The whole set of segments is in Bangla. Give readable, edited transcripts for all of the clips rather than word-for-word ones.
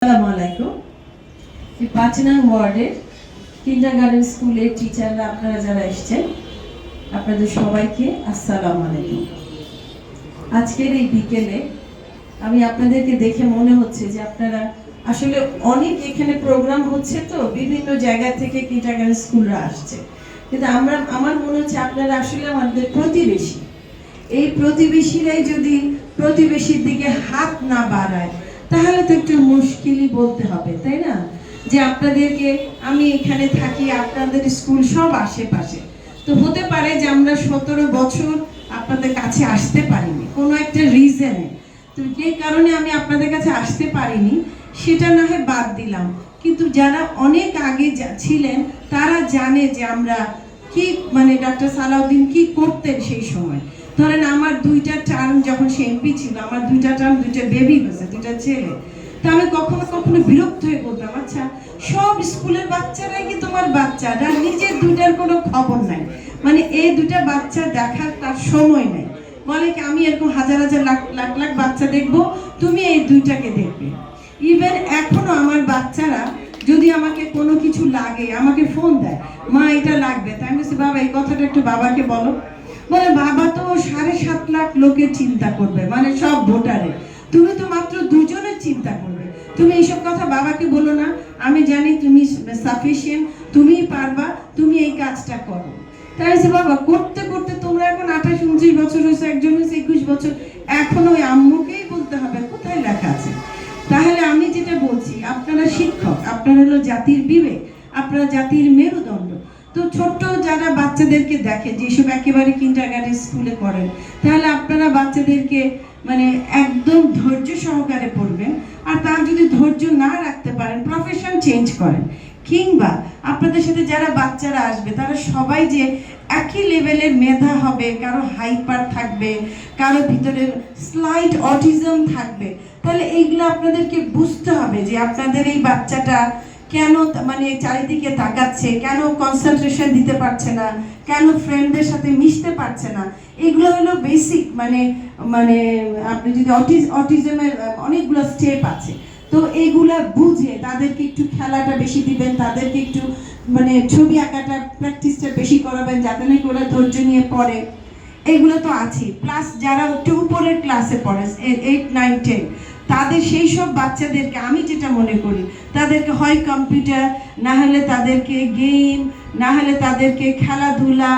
আসসালামু আলাইকুম। এই ৫ নং ওয়ার্ডের কিন্ডারগার্টেন স্কুলের টিচাররা আপনারা যারা এসেছেন, আপনাদের সবাইকে আসসালামু আলাইকুম। আজকের এই বিকেলে আমি আপনাদেরকে দেখে মনে হচ্ছে যে আপনারা আসলে অনেক এখানে প্রোগ্রাম হচ্ছে, তো বিভিন্ন জায়গা থেকে কিন্ডারগার্টেন স্কুলরা আসছে, কিন্তু আমার মনে হচ্ছে আপনারা আসলে আমাদের প্রতিবেশী। এই প্রতিবেশীরাই যদি প্রতিবেশীর দিকে হাত না বাড়ায় তাহলে তো একটু মুশকিলই বলতে হবে, তাই না? যে আপনাদেরকে আমি এখানে থাকি, আপনাদের স্কুল সব আশেপাশে, তো হতে পারে যে আমরা 17 বছর আপনাদের কাছে আসতে পারিনি কোনো একটা রিজনে। তো যে কারণে আমি আপনাদের কাছে আসতে পারিনি সেটা না হয় বাদ দিলাম, কিন্তু যারা অনেক আগে ছিলেন তারা জানে যে আমরা কি ডাক্তার সালাউদ্দিন কি করতেন সেই সময়। ধরেন আমার 2টা টার্ম যখন সে এমপি ছিল, আমার 2টা টার্ম 2টা বেবি হয়েছে, 2টা ছেলে। তো আমি কখনো কখনো বিরক্ত হয়ে বলতাম, আচ্ছা সব স্কুলের বাচ্চারাই কি তোমার বাচ্চা? নিজের 2টার কোনো খবর নাই, এই 2টা বাচ্চা দেখার তার সময় নেই। বলে কি আমি এরকম হাজার হাজার লাখ লাখ লাখ বাচ্চা দেখবো, তুমি এই 2টাকে দেখবে। ইভেন এখনো আমার বাচ্চারা যদি আমাকে কোনো কিছু লাগে আমাকে ফোন দেয়, মা এটা লাগবে, তাই আমি বলছি বাবা এই কথাটা একটু বাবাকে বলো। বলে বাবা তো 7.5 লাখ লোকের চিন্তা করবে, সব ভোটারের, তুমি তো মাত্র 2জনের চিন্তা করবে, তুমি এইসব কথা বাবাকে বলো না, আমি জানি তুমি সাফিসিয়েন্ট, তুমিই পারবা, তুমি এই কাজটা করো। তাই বলছে বাবা করতে করতে তোমরা এখন 28-29 বছর হয়েছে, একজন হয়েছে 21 বছর, এখন ওই আম্মুকেই বলতে হবে, কোথায় লেখা আছে? তাহলে আমি যেটা বলছি, আপনারা শিক্ষক, আপনারা হলো জাতির বিবেক, আপনারা জাতির মেরুদণ্ড। তো ছোট্ট যারা বাচ্চাদেরকে দেখে, যেসব একেবারে কিন্ডারগার্টেন স্কুলে করেন, তাহলে আপনারা বাচ্চাদেরকে একদম ধৈর্য সহকারে পড়বেন। আর তার যদি ধৈর্য না রাখতে পারেন, প্রফেশন চেঞ্জ করেন। কিংবা আপনাদের সাথে যারা বাচ্চারা আসবে তারা সবাই যে একই লেভেলের মেধা হবে, কারো হাইপার থাকবে, কারো ভিতরে স্লাইট অটিজম থাকবে, তাহলে এইগুলো আপনাদেরকে বুঝতে হবে যে আপনাদের এই বাচ্চাটা কেন চারিদিকে তাকাচ্ছে, কেন কনসেন্ট্রেশন দিতে পারছে না, কেন ফ্রেন্ডদের সাথে মিশতে পারছে না। এগুলো হলো বেসিক আপনি যদি অটিজমের অনেকগুলো স্টেপ আছে, তো এইগুলা বুঝে তাদেরকে একটু খেলাটা বেশি দিবেন, তাদেরকে একটু ছবি আঁকাটা প্র্যাকটিসটা বেশি করাবেন, যাতে নাকি ওরা ধৈর্য নিয়ে পড়ে। এগুলো তো আছে। প্লাস যারা একটু উপরের ক্লাসে পড়ে 8, 9, 10, তাদের সেই সব বাচ্চাদেরকে আমি যেটা মনে করি, তাদেরকে হয় কম্পিউটার, না হলে তাদেরকে গেম, না হলে তাদেরকে খেলাধুলা,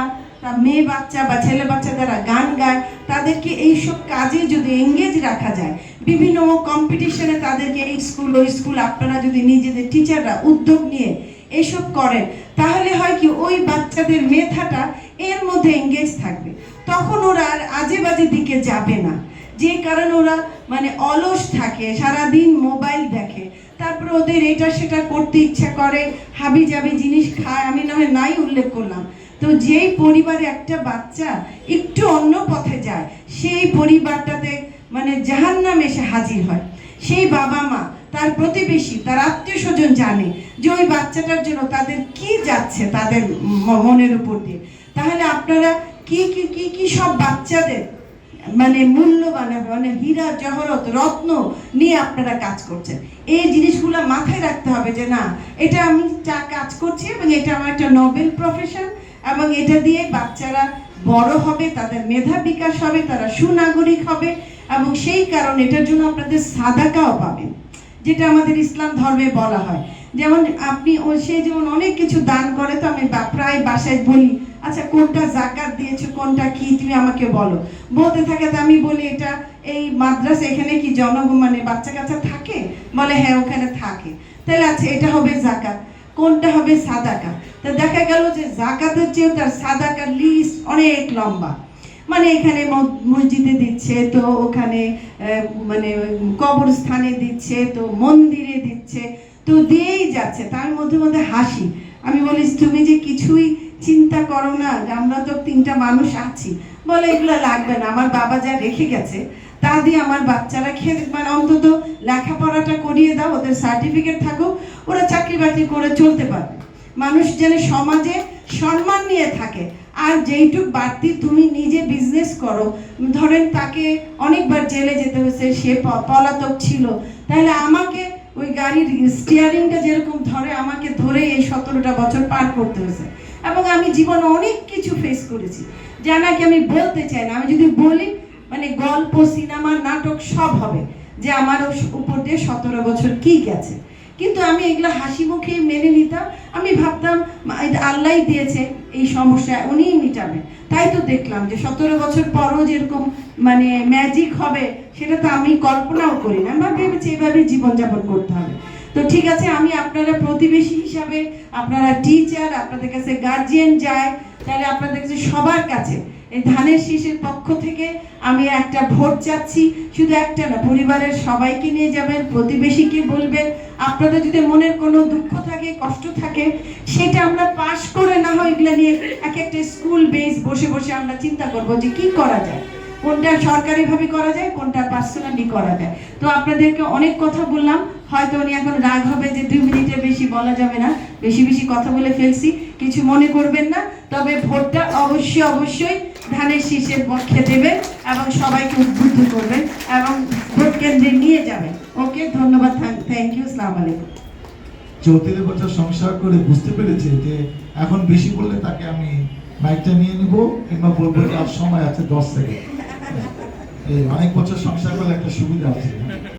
মেয়ে বাচ্চা বা ছেলে বাচ্চা যারা গান গায়, তাদেরকে এইসব কাজে যদি এঙ্গেজ রাখা যায়, বিভিন্ন কম্পিটিশনে তাদেরকে এই স্কুল ওই স্কুল, আপনারা যদি নিজেদের টিচাররা উদ্যোগ নিয়ে এইসব করেন, তাহলে হয় কি ওই বাচ্চাদের মেধাটা এর মধ্যে এঙ্গেজ থাকবে, তখন ওরা আর আজে বাজে দিকে যাবে না। যে কারণে ওরা অলস থাকে, সারাদিন মোবাইল দেখে, তারপরে ওদের এটা সেটা করতে ইচ্ছা করে, হাবি জাবি জিনিস খায়, আমি না হয় নাই উল্লেখ করলাম। তো যেই পরিবারে একটা বাচ্চা একটু অন্য পথে যায়, সেই পরিবারটাতে জাহান্নাম এসে হাজির হয়। সেই বাবা মা, তার প্রতিবেশী, তার আত্মীয় স্বজন জানে যে ওই বাচ্চাটার জন্য তাদের কি যাচ্ছে তাদের মনের উপর দিয়ে। তাহলে আপনারা কি কি কি কি সব বাচ্চাদের মূল্যবান হীরা জহরত রত্ন নিয়ে আপনারা কাজ করছেন, এই জিনিসগুলো মাথায় রাখতে হবে যে না, এটা আমি কাজ করছি এবং এটা আমার একটা নোবেল প্রফেশন, এবং এটা দিয়ে বাচ্চারা বড় হবে, তাদের মেধা বিকাশ হবে, তারা সুনাগরিক হবে, এবং সেই কারণে এটার জন্য আপনাদের সাদাকাও পাবেন, যেটা আমাদের ইসলাম ধর্মে বলা হয়। যেমন আপনি সে যেমন অনেক কিছু দান করে, তো আমি প্রায় বাসায় বলি, আচ্ছা কোনটা যাকাত দিয়েছো, কোনটা কি তুমি আমাকে বলো, বলতে থাকে, তো আমি বলি এটা এই মাদ্রাসা, এখানে কি জনগণ বাচ্চা কাচ্চা থাকে? বলে হ্যাঁ ওখানে থাকে। তাহলে আচ্ছা এটা হবে যাকাত, কোনটা হবে সাদাকা? তা দেখা গেল যে যাকাতের চেয়েও তার সাদাকার লিস্ট অনেক লম্বা। এখানে মসজিদে দিচ্ছে, তো ওখানে কবরস্থানে দিচ্ছে, তো মন্দিরে দিচ্ছে, তো দিয়েই যাচ্ছে। তার মধ্যে মধ্যে হাসি, আমি বলি তুমি যে কিছুই চিন্তা করো না, আমরা তো 3টা মানুষ আছি। বলে এগুলো লাগবে না, আমার বাবা যা রেখে গেছে তা দিয়ে আমার বাচ্চারা অন্তত লেখাপড়াটা করিয়ে দাও, ওদের সার্টিফিকেট থাকুক, ওরা চাকরি বাকরি করে চলতে পারবে, মানুষ যেন সমাজে সম্মান নিয়ে থাকে। আর যেইটুক বাড়তি তুমি নিজে বিজনেস করো, ধরেন তাকে অনেকবার জেলে যেতে হয়েছে, সে পলাতক ছিল, তাহলে আমাকে ওই গাড়ির স্টিয়ারিংটা যেরকম ধরে আমাকে ধরে এই 17টা বছর পার করতে হয়েছে। এবং আমি জীবনে অনেক কিছু ফেস করেছি যা নাকি আমি বলতে চাই না। আমি যদি বলি মানে গল্প, সিনেমা, নাটক সব হবে যে আমার উপর দিয়ে 17 বছর কি গেছে। কিন্তু আমি এগুলো হাসি মুখে মেনে নিতাম। আমি ভাবতাম আল্লাহ দিয়েছে এই সমস্যা, উনিই মিটাবে। তাই তো দেখলাম যে 17 বছর পরও যেরকম মানে ম্যাজিক হবে সেটা তো আমি কল্পনাও করি না। আমরা ভেবেছি এইভাবে জীবনযাপন করতে হবে। তো ঠিক আছে, আমি আপনারা প্রতিবেশী হিসাবে, আপনারা টিচার, আপনাদের কাছে গার্জিয়ান যায়, তাহলে আপনাদের কাছে সবার কাছে এই ধানের শীষের পক্ষ থেকে আমি একটা ভোট চাচ্ছি। শুধু একটা না, পরিবারের সবাইকে নিয়ে যাবেন, প্রতিবেশীকে বলবেন। আপনাদের যদি মনের কোনো দুঃখ থাকে, কষ্ট থাকে, সেটা আমরা পাশ করে না হয় এগুলো নিয়ে এক একটা স্কুল বেস বসে বসে আমরা চিন্তা করব যে কি করা যায়, কোনটা সরকারিভাবে করা যায়, কোনটা পার্সোনালি করা যায়। তো আপনাদেরকে অনেক কথা বললাম, হয়তো উনি এখন রাগ হবে যে 2 মিনিটের বেশি বলা যাবে না, বেশি বেশি কথা বলে ফেলছি, কিছু মনে করবেন না। তবে ভোটটা অবশ্যই অবশ্যই ধানের শীষের পক্ষে দেবেন এবং সবাইকে উদ্বুদ্ধ করবেন এবং ভোট কেন্দ্রে নিয়ে যাবেন। ওকে, ধন্যবাদ, থ্যাংক ইউ, আসসালামু আলাইকুম। 34 বছর সংসার করে বুঝতে পেরেছে যে এখন বেশি বললে তাকে আমি মাইকটা নিয়ে নিব, কিংবা বলবো যে আর সময় আছে 10 সেকেন্ড। এই অনেক বছর সংসার করলে একটা সুবিধা আছে।